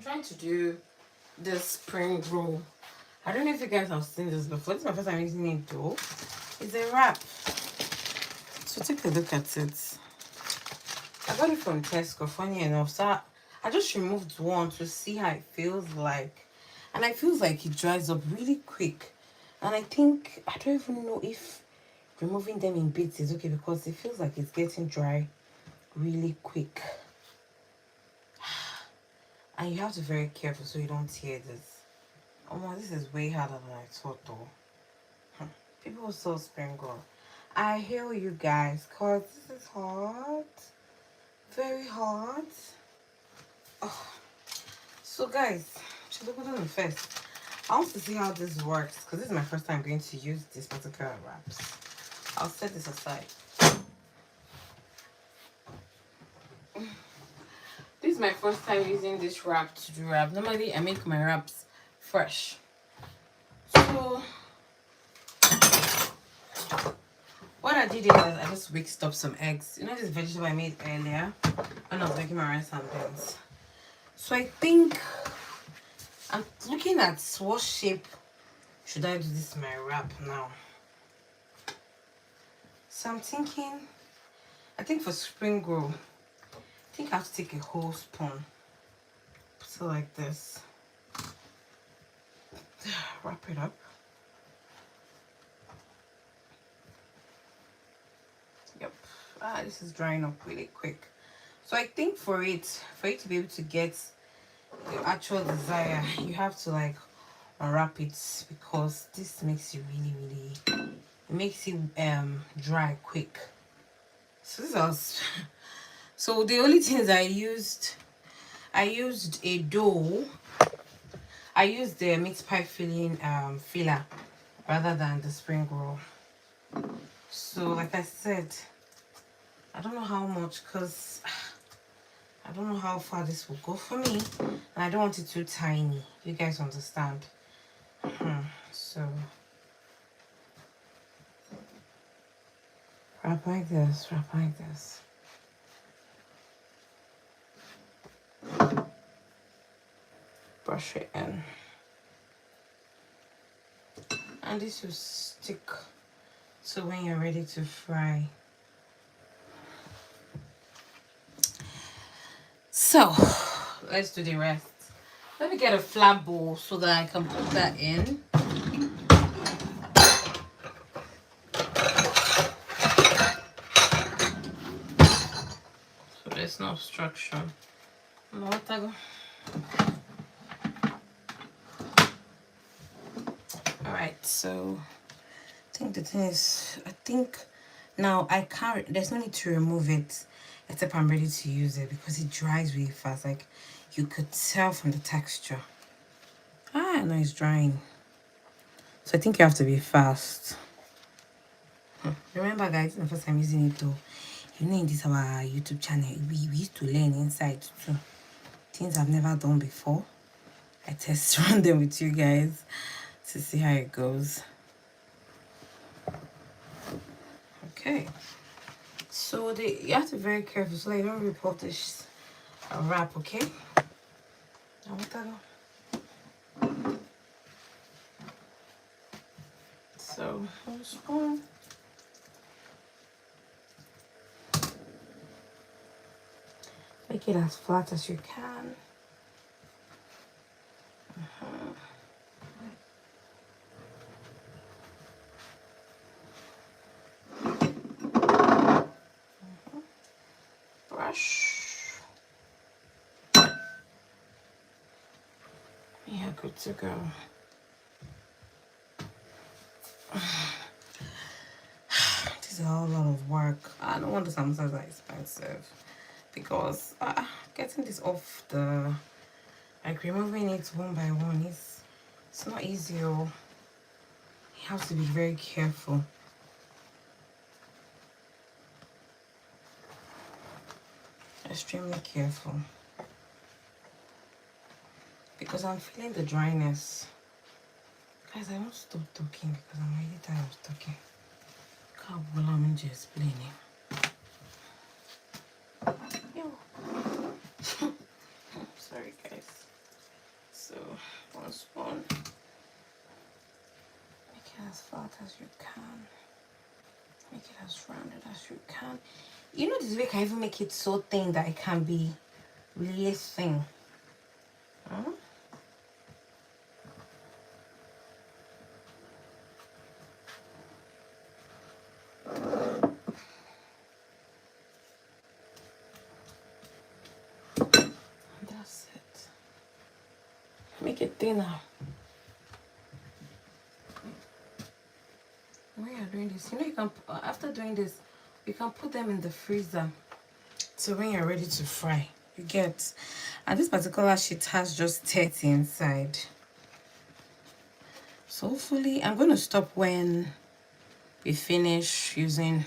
I'm trying to do this spring roll. I don't know if you guys have seen this before. This is my first time using it though. It's a wrap. So take a look at it. I got it from Tesco, funny enough. So I just removed one to see how it feels like. And it feels like it dries up really quick. And I think, I don't even know if removing them in bits is okay because it feels like it's getting dry really quick. And you have to be very careful so you don't tear this. Oh my, this is way harder than I thought though. People sell spring roll. I hear you guys because this is hot. Very hot. Oh. So guys, should we put on the first? I want to see how this works because this is my first time going to use this particular wraps. I'll set this aside. This is my first time using this wrap to do wrap. Normally I make my wraps fresh. So what I did is I just whisked up some eggs. You know this vegetable I made earlier when I was making my rice and beans. So I think I'm looking at what shape should I do this my wrap now. So I'm thinking, I think for spring roll, I think I have to take a whole spoon. Put it like this. Wrap it up. Yep. This is drying up really quick. So I think for you to be able to get the actual desire, you have to like unwrap it because this makes it really it makes it dry quick. So this was so the only things I used a dough. I used the meat pie filling filler rather than the spring roll. So like I said, I don't know how much because I don't know how far this will go for me, and I don't want it too tiny. You guys understand? So wrap like this, wrap like this. Brush it in, and this will stick. So when you're ready to fry. So let's do the rest. Let me get a flat bowl so that I can put that in. So there's no obstruction. Alright, so I think the thing is, now I can't, there's no need to remove it except I'm ready to use it because it dries really fast. Like you could tell from the texture. No, it's drying. So I think you have to be fast. Remember guys, the first time using it though, you know in this our YouTube channel, we used to learn inside too. Things I've never done before. I test run them with you guys to see how it goes. Okay. So you have to be very careful so you don't rip off this wrap, okay? So hold a spoon. Make it as flat as you can. Brush. Yeah, good to go. This is a whole lot of work. I don't want the samosas that expensive because getting this off the, like removing it one by one it's not easy. You have to be very careful. Extremely careful because I'm feeling the dryness. Guys, I won't stop talking because I'm really tired of talking. I'm just explaining. Sorry guys. gosh, you can. You know, this way can even make it so thin that it can be really thin. Huh? That's it. Make it thinner. When you're doing this, you know, you can, after doing this, you can put them in the freezer. So when you're ready to fry, you get. And this particular sheet has just 30 inside. So hopefully, I'm going to stop when we finish using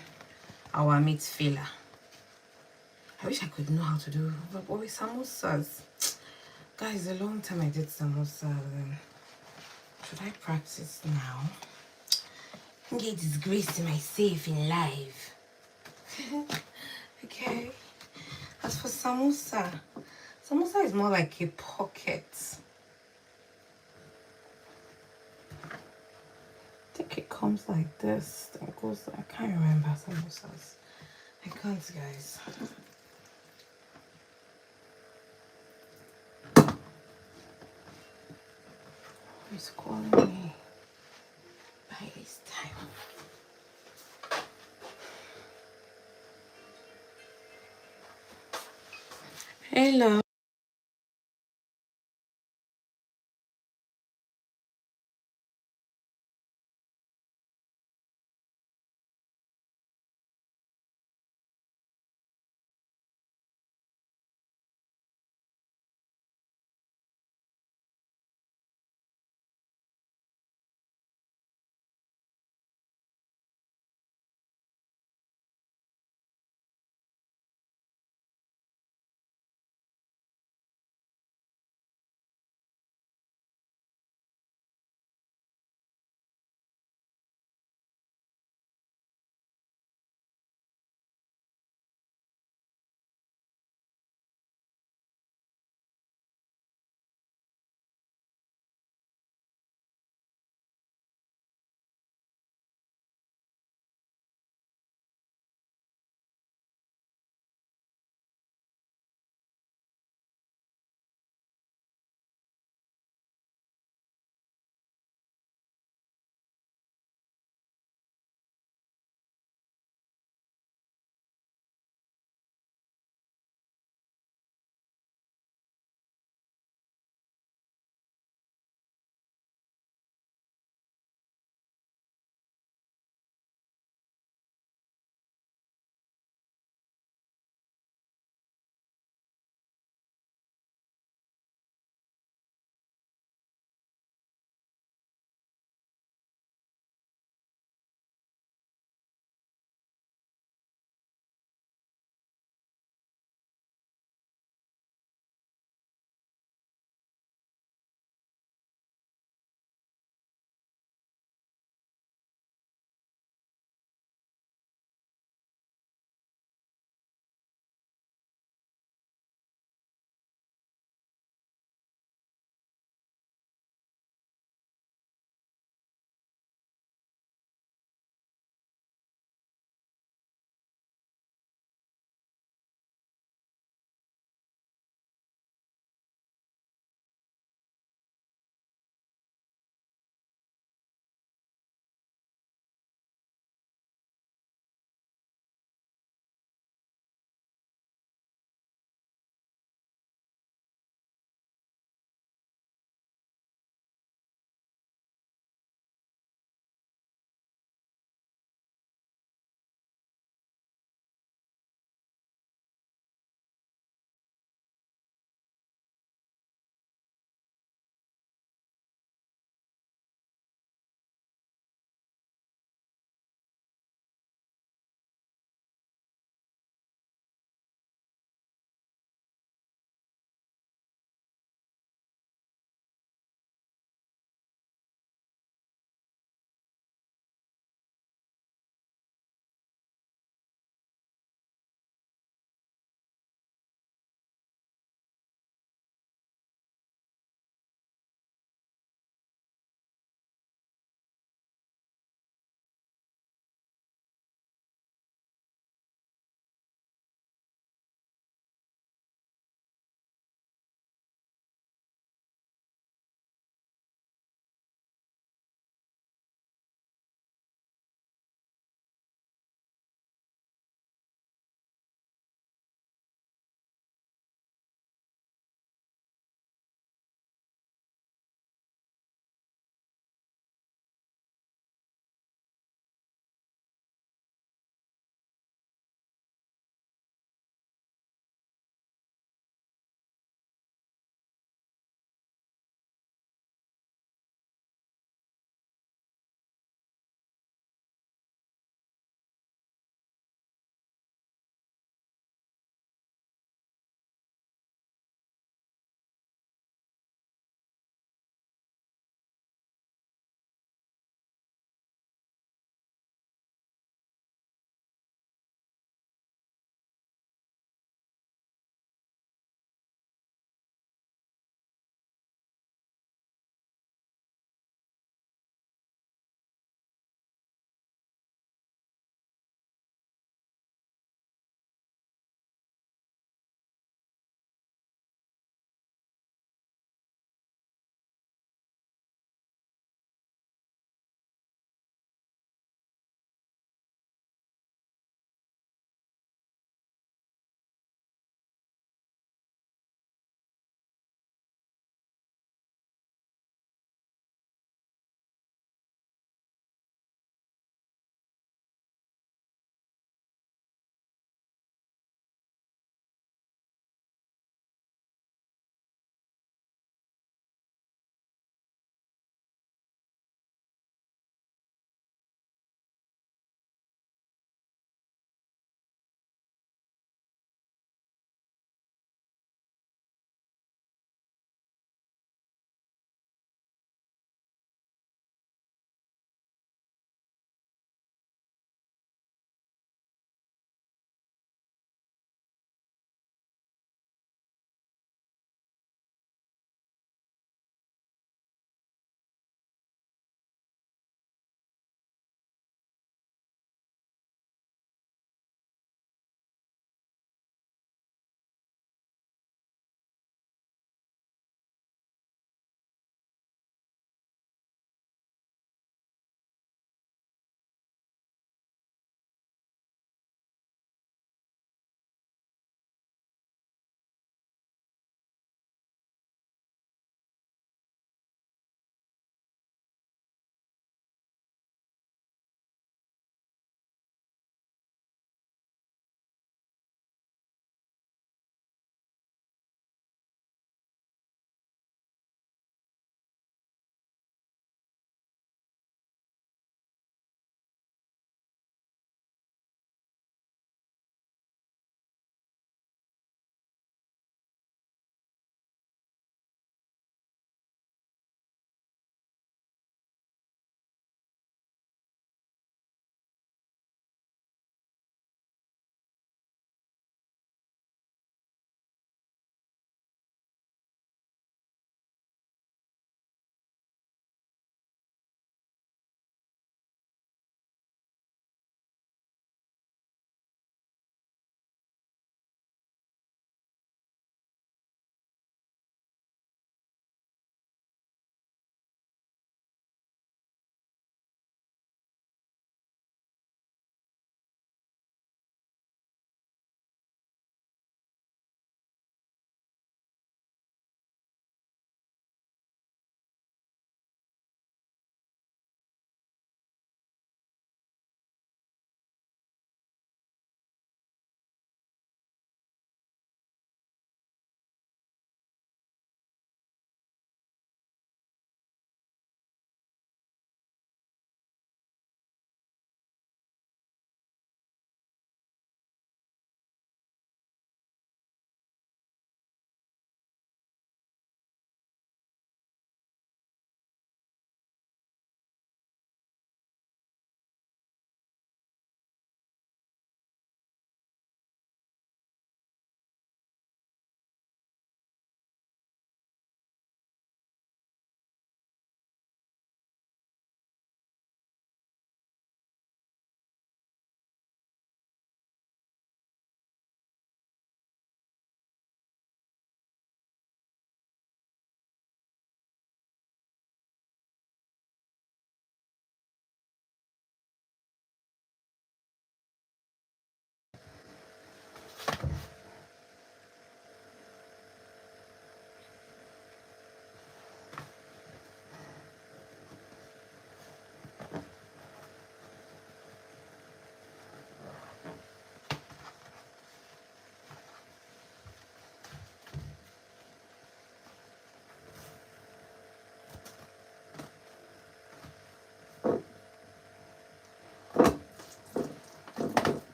our meat filler. I wish I could know how to do, but with samosas. Guys, a long time I did samosas. Should I practice now? Get disgrace to myself in life. Okay. As for samosa, samosa is more like a pocket. I think it comes like this, then goes. I can't remember samosas. I can't, guys. Who's calling me by this time? Hello.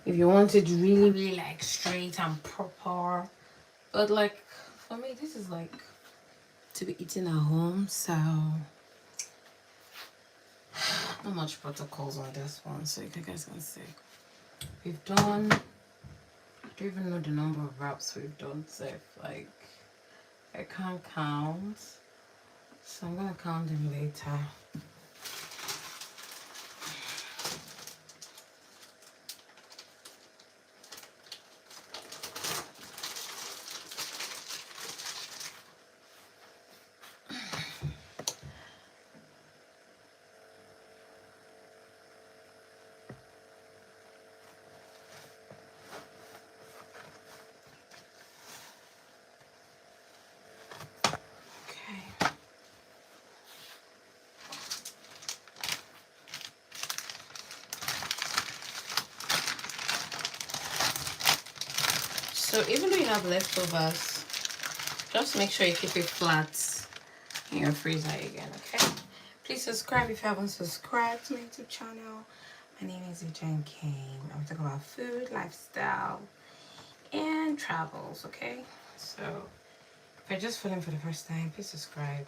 if you want it really, really like straight and proper. But like for me, this is like to be eaten at home, so not much protocols on this one. So you guys can see we've done. I don't even know the number of wraps we've done. So like I can't count, so I'm gonna count them later. Okay. So even though you have leftovers, just make sure you keep it flat in your freezer again, okay? Please subscribe if you haven't subscribed to my YouTube channel. My name is Jen Kane. I'm talking about food, lifestyle, and travels, okay? So if you're just filming for the first time, please subscribe.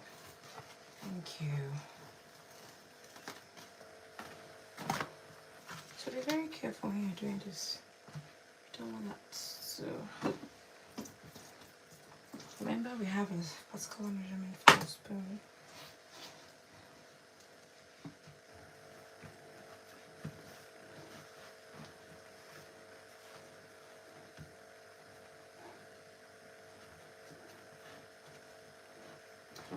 Thank you. So be very careful when you're doing this. You don't want that. So remember, we have a particular measurement for the spoon.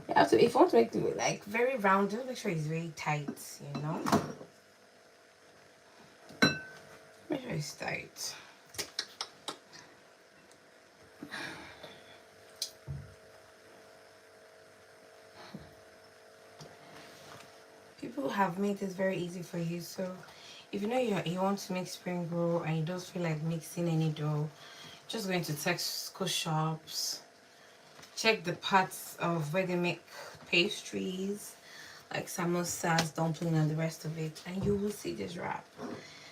You have to, if you want to make it like very rounded, make sure it's very tight, you know? Make sure it's tight. People have made this very easy for you, so if you know you want to make spring roll and you don't feel like mixing any dough, just go into Tesco shops, check the parts of where they make pastries like samosas, dumpling, and the rest of it, and you will see this wrap.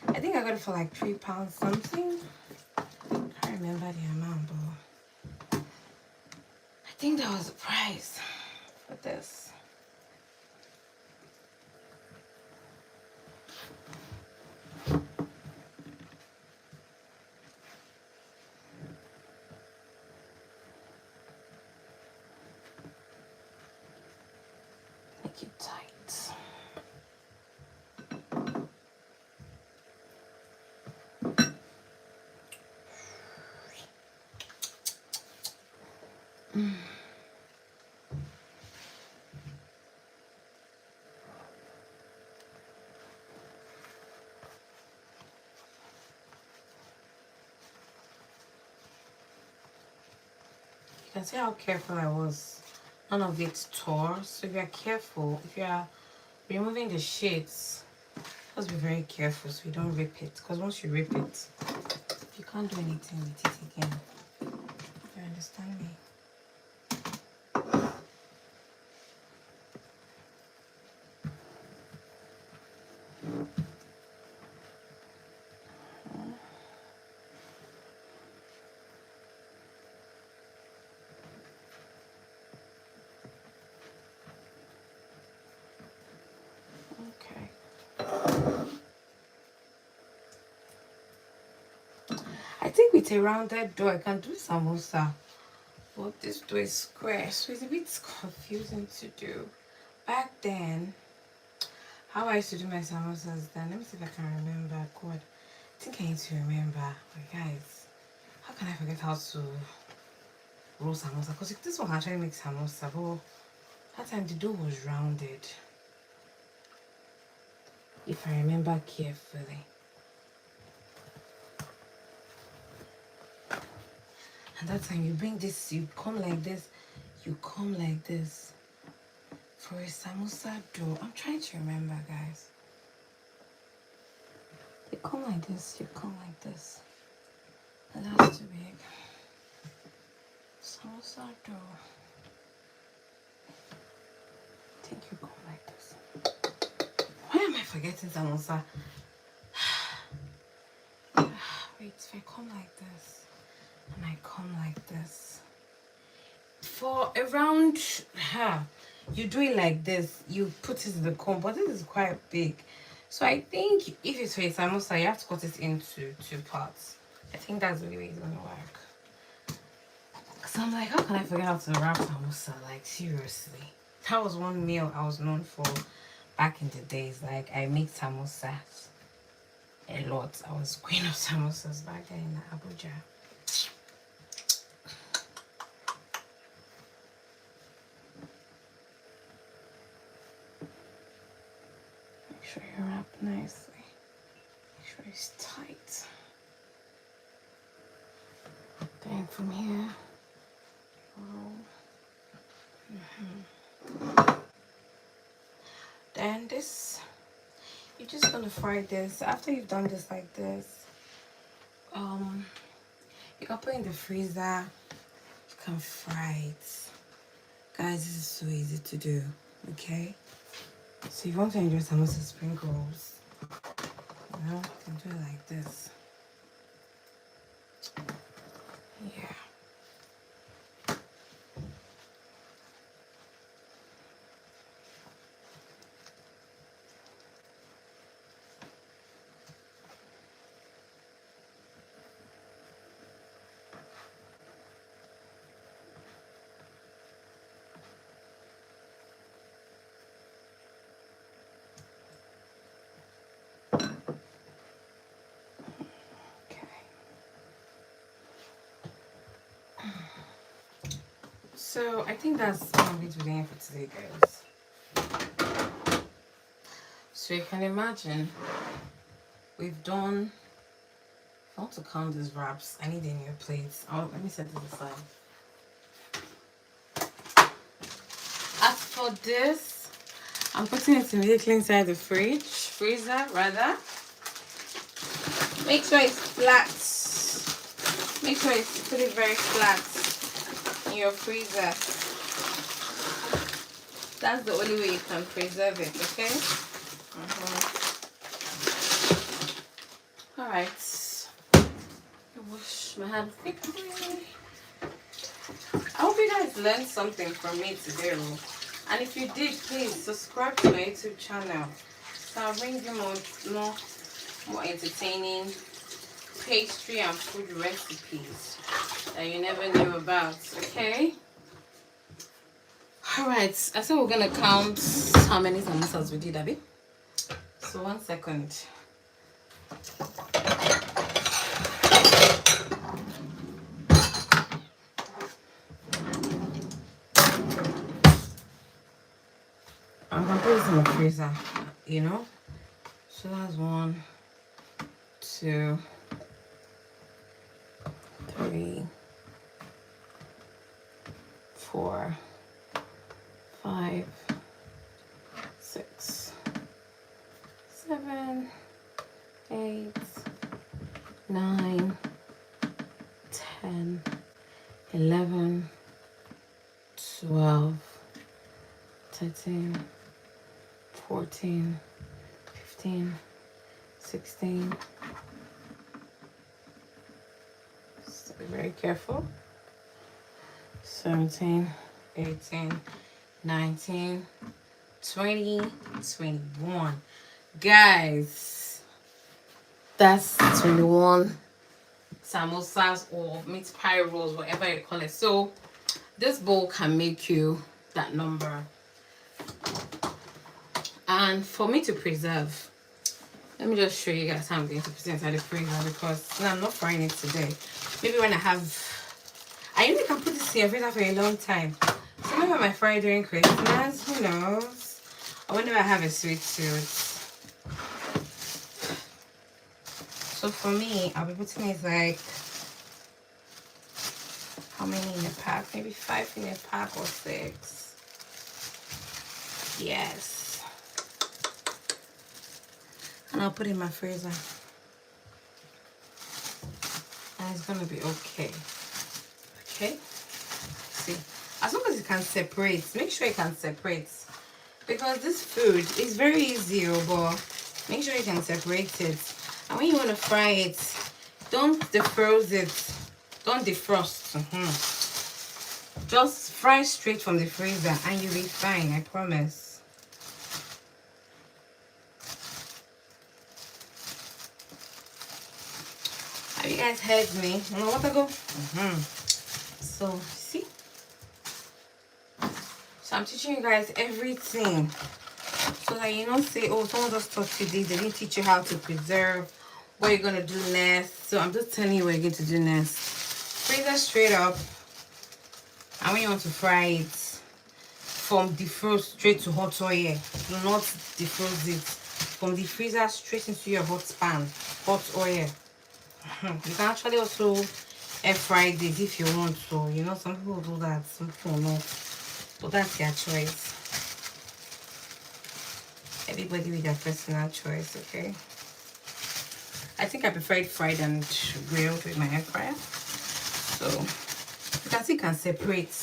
I think I got it for like £3 something. I can't remember the amount, but I think that was the price for this. Make it tight. You can see how careful I was. None of it tore. So if you're careful, if you're removing the sheets, just be very careful so you don't rip it. Because once you rip it, you can't do anything with it again. You understand me? I think with a rounded dough, I can do samosa. But this dough is square, so it's a bit confusing to do. Back then, how I used to do my samosas then, let me see if I can remember. God, I think I need to remember. But guys, how can I forget how to roll samosa? Because this one actually makes samosa, but that time the dough was rounded. If I remember carefully. And that time you bring this, you come like this, you come like this. For a samosa dough, I'm trying to remember, guys. You come like this, you come like this. And that's too big. Samosa dough. I think you come like this. Why am I forgetting samosa? So I come like this, and I come like this. For around, you do it like this. You put it in the comb, but this is quite big. So I think if it's for a samosa, you have to cut it into 2 parts. I think that's the way it's gonna work. So I'm like, how can I forget how to wrap samosa? Like, seriously. That was one meal I was known for back in the days. Like, I make samosas a lot. I was queen of samosas back then in Abuja. Make sure you wrap nicely. Make sure it's tight. Then from here, roll. Then this, you're just gonna fry this. After you've done this like this, you can put it in the freezer. You can fry it. Guys, this is so easy to do, okay? So if you want to enjoy samosa spring rolls, you can do it like this. Yeah. So I think that's what I'm going to be doing for today, guys. So you can imagine we've done, if I want to count these wraps, I need a new plate. Oh, let me set this aside. As for this, I'm putting it immediately inside the freezer rather. Make sure it's flat. Make sure it's put it very flat in your freezer. That's the only way you can preserve it, okay? Alright. Wash my hands quickly. I hope you guys learned something from me today. And if you did, please subscribe to my YouTube channel. So I'll bring you more entertaining pastry and food recipes that you never knew about, okay? Alright, I said we're gonna count how many samosas we did, Abby. So 1 second. I'm gonna put this in the freezer, you know? So that's 1, 2, 3, 4, 5, 6, 7, 8, 9, 10, 11, 12, 13, 14, 15, 16. So be very careful. 17, 18, 19, 20, 21. Guys, that's 21 samosas or meat pie rolls, whatever you call it. So this bowl can make you that number. And for me to preserve, let me just show you guys how I'm going to put it inside the freezer, because I'm not frying it today. Maybe when I really can put this in the freezer for a long time. So maybe I might fry it during Christmas, who knows? Or whenever I have a sweet tooth. So for me, I'll be putting it like, how many in a pack? Maybe 5 in a pack or 6. Yes. And I'll put it in my freezer. And it's gonna be okay. Okay? See, as long as you can separate, make sure you can separate. Because this food is very easy, but make sure you can separate it. And when you want to fry it, Don't defrost it. Don't defrost. Just fry straight from the freezer and you'll be fine, I promise. Have you guys heard me? You know what I go? So, see? So I'm teaching you guys everything. So that you don't say, oh, someone just taught you this. They didn't teach you how to preserve. What you're going to do next. So I'm just telling you what you're going to do next. Freezer straight up. And when you want to fry it, from defrost straight to hot oil. Do not defrost it. From the freezer straight into your hot pan, hot oil. You can actually also air fry this if you want to. You know, some people do that, some people not. But that's your choice. Everybody with their personal choice, okay? I think I prefer it fried and grilled with my air fryer. So you can see it can separate.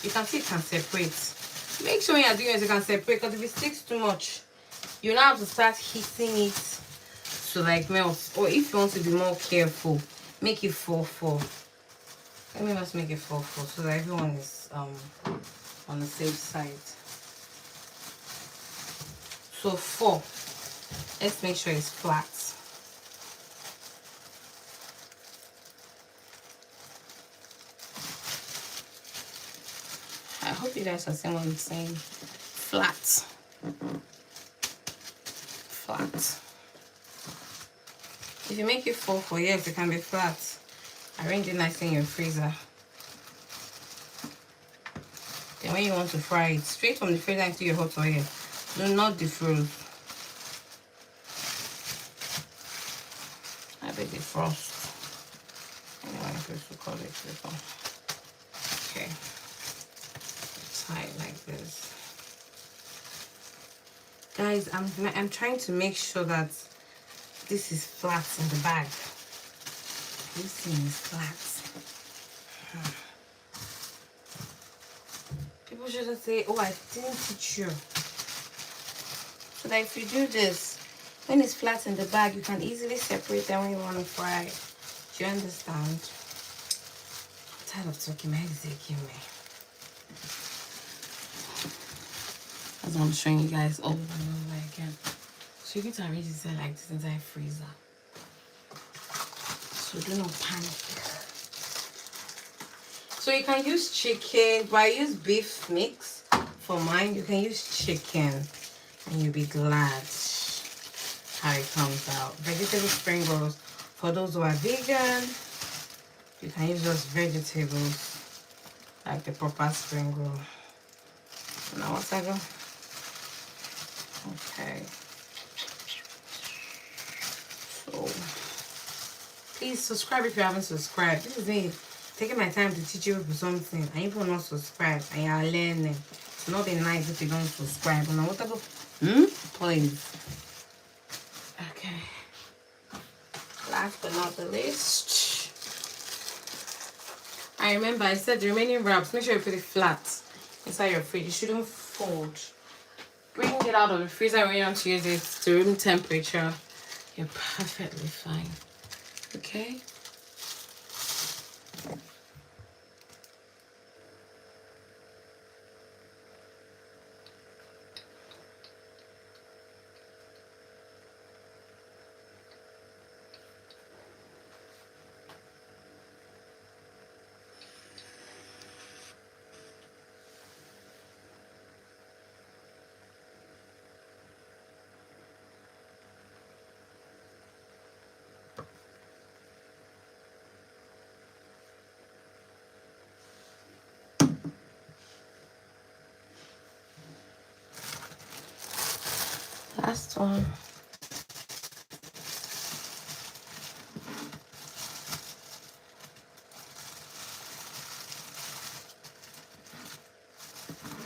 You can see it can separate. Make sure when you're doing it, you can separate, because if it sticks too much, you now have to start heating it to like melt. Or if you want to be more careful, make it 4-4. Let me just make it 4-4 so that everyone is on the safe side. So 4. Let's make sure it's flat. I hope you guys are seeing what I'm saying. Flat. Flat. If you make it 4-4, yes, it can be flat. Arrange it nicely in your freezer. Then when you want to fry it, straight from the freezer into your hot oil. Do not defrost. I bet defrost. Anyway, I'm supposed to call it before. Okay. Tie it like this. Guys, I'm trying to make sure that this is flat in the bag. This thing is flat. People shouldn't say, oh, I didn't teach you. So that if you do this, when it's flat in the bag, you can easily separate them when you want to fry. Do you understand? I'm tired of talking. My head is aching me. That's what I'm showing you guys over and over again. So you're going to arrange this like this inside freezer. So do not panic. So you can use chicken, but I use beef mix for mine. You can use chicken and you'll be glad how it comes out. Vegetable spring rolls. For those who are vegan, you can use just vegetables like the proper spring roll. Now what's that go? Okay. So please subscribe if you haven't subscribed. This is me taking my time to teach you something, and you will not subscribe and you are learning. It's not be nice if you don't subscribe. Now what I go? Please. Okay. Last but not the least, I remember I said the remaining wraps, make sure you put it flat inside your fridge. You shouldn't fold. Bring it out of the freezer when you want to use it to room temperature. You're perfectly fine. Okay? Last one.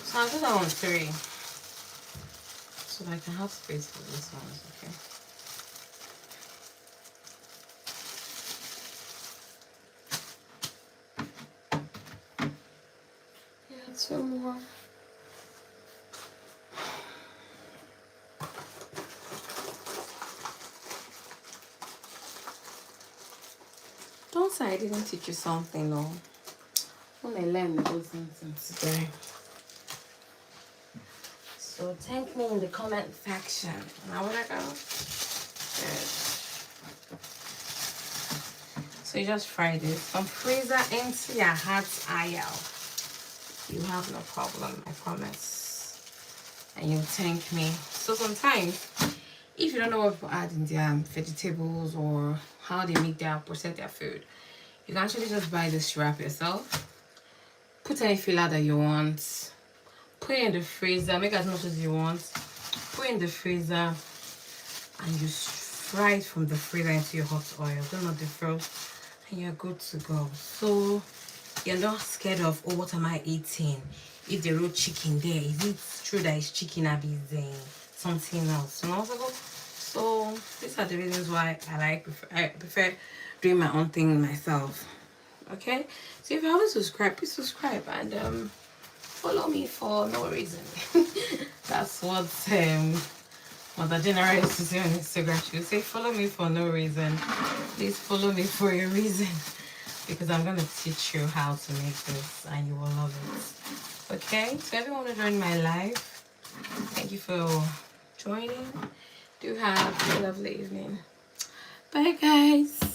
So I'll do that on 3. So that I can have space for this one, okay? Yeah, 2 more. Don't say I didn't teach you something, no. When I learn those things today. So thank me in the comment section. Now where I go? Good. So you just fry this from freezer into your heart's aisle. You have no problem, I promise. And you thank me. So sometimes, if you don't know what to add in their vegetables or how they make their process their food, you can actually just buy this wrap yourself. Put any filler that you want. Put it in the freezer. Make as much as you want. Put it in the freezer, and you fry it from the freezer into your hot oil. Do not defrost, and you're good to go. So you're not scared of, oh, what am I eating? If the raw chicken there, is it true that it's chicken or is something else? You know, so these are the reasons why I prefer doing my own thing myself. Okay, so if you haven't subscribed, please subscribe and follow me for no reason. That's what Mother General used to say on Instagram. She would say, follow me for no reason. Please follow me for a reason, because I'm gonna teach you how to make this and you will love it. Okay, so everyone who joined my live, thank you for joining. Do have a lovely evening. Bye guys.